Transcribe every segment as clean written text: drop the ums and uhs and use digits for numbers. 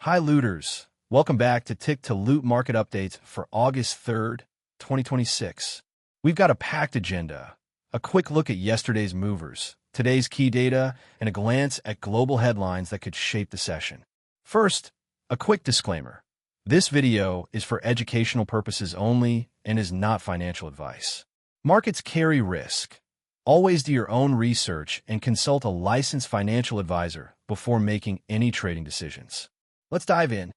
Hi, looters. Welcome back to Tick to Loot market updates for August 3rd, 2026. We've got a packed agenda, a quick look at yesterday's movers, today's key data, and a glance at global headlines that could shape the session. First, a quick disclaimer. This video is for educational purposes only and is not financial advice. Markets carry risk. Always do your own research and consult a licensed financial advisor before making any trading decisions. Let's dive in.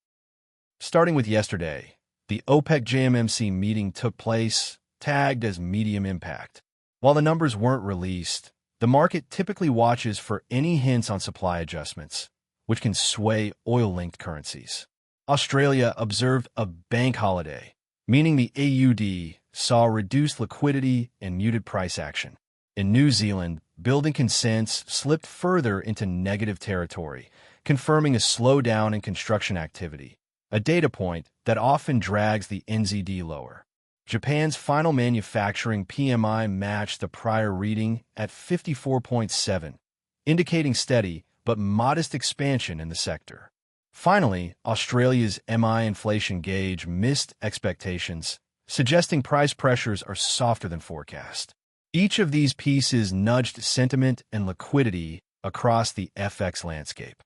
Starting with yesterday, the OPEC JMMC meeting took place, tagged as medium impact. While the numbers weren't released, the market typically watches for any hints on supply adjustments, which can sway oil-linked currencies. Australia observed a bank holiday, meaning the AUD saw reduced liquidity and muted price action. In New Zealand, building consents slipped further into negative territory, confirming a slowdown in construction activity, a data point that often drags the NZD lower. Japan's final manufacturing PMI matched the prior reading at 54.7, indicating steady but modest expansion in the sector. Finally, Australia's MI inflation gauge missed expectations, suggesting price pressures are softer than forecast. Each of these pieces nudged sentiment and liquidity across the FX landscape.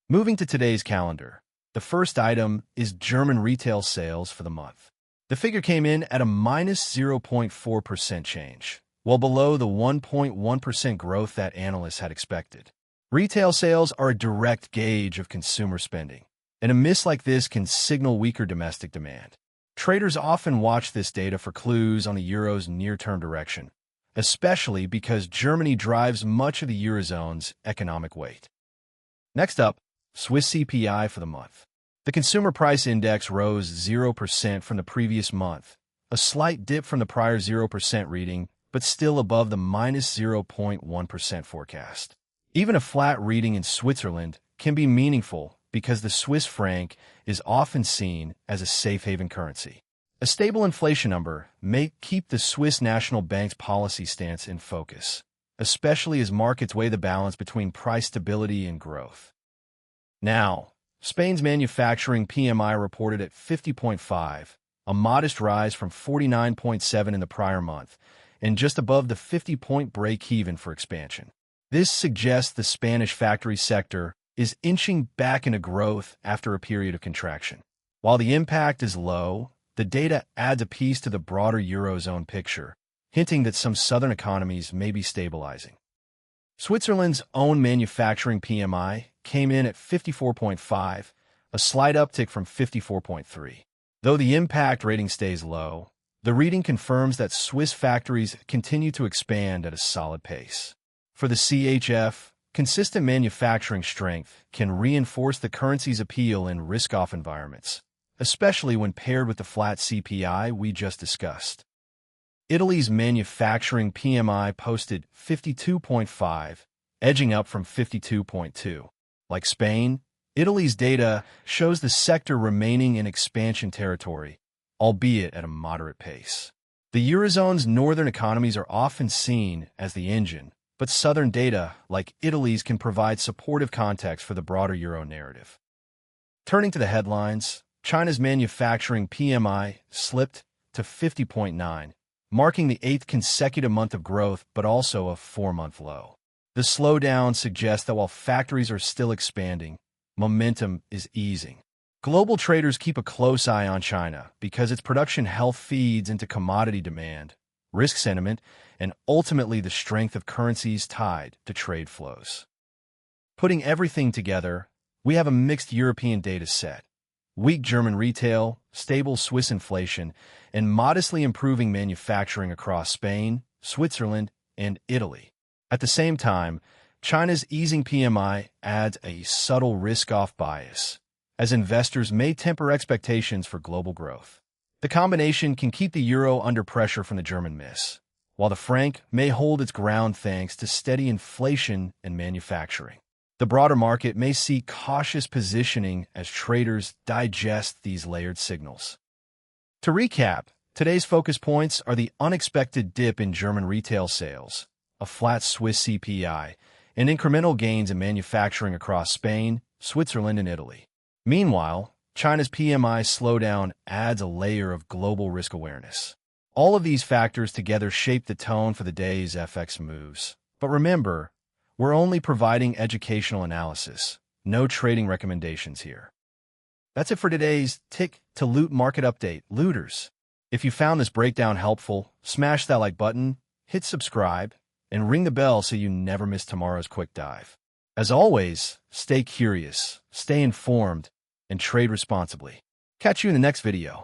Moving to today's calendar, the first item is German retail sales for the month. The figure came in at a minus 0.4% change, well below the 1.1% growth that analysts had expected. Retail sales are a direct gauge of consumer spending, and a miss like this can signal weaker domestic demand. Traders often watch this data for clues on the euro's near-term direction, especially because Germany drives much of the eurozone's economic weight. Next up, Swiss CPI for the month. The consumer price index rose 0% from the previous month, a slight dip from the prior 0% reading, but still above the minus 0.1% forecast. Even a flat reading in Switzerland can be meaningful because the Swiss franc is often seen as a safe haven currency. A stable inflation number may keep the Swiss National Bank's policy stance in focus, especially as markets weigh the balance between price stability and growth. Now, Spain's manufacturing PMI reported at 50.5, a modest rise from 49.7 in the prior month, and just above the 50-point break-even for expansion. This suggests the Spanish factory sector is inching back into growth after a period of contraction. While the impact is low, the data adds a piece to the broader Eurozone picture, hinting that some southern economies may be stabilizing. Switzerland's own manufacturing PMI came in at 54.5, a slight uptick from 54.3. Though the impact rating stays low, the reading confirms that Swiss factories continue to expand at a solid pace. For the CHF, consistent manufacturing strength can reinforce the currency's appeal in risk-off environments, especially when paired with the flat CPI we just discussed. Italy's manufacturing PMI posted 52.5, edging up from 52.2. Like Spain, Italy's data shows the sector remaining in expansion territory, albeit at a moderate pace. The Eurozone's northern economies are often seen as the engine, but southern data, like Italy's, can provide supportive context for the broader Euro narrative. Turning to the headlines, China's manufacturing PMI slipped to 50.9, marking the 8th consecutive month of growth but also a 4-month low. The slowdown suggests that while factories are still expanding, momentum is easing. Global traders keep a close eye on China because its production health feeds into commodity demand, risk sentiment, and ultimately the strength of currencies tied to trade flows. Putting everything together, we have a mixed European data set: weak German retail, stable Swiss inflation, and modestly improving manufacturing across Spain, Switzerland, and Italy. At the same time, China's easing PMI adds a subtle risk-off bias, as investors may temper expectations for global growth. The combination can keep the euro under pressure from the German miss, while the franc may hold its ground thanks to steady inflation and manufacturing. The broader market may see cautious positioning as traders digest these layered signals. To recap, today's focus points are the unexpected dip in German retail sales, a flat Swiss CPI, and incremental gains in manufacturing across Spain, Switzerland, and Italy. Meanwhile, China's PMI slowdown adds a layer of global risk awareness. All of these factors together shape the tone for the day's FX moves. But remember, we're only providing educational analysis, no trading recommendations here. That's it for today's Tick to Loot market update, looters. If you found this breakdown helpful, smash that like button, hit subscribe, and ring the bell so you never miss tomorrow's quick dive. As always, stay curious, stay informed, and trade responsibly. Catch you in the next video.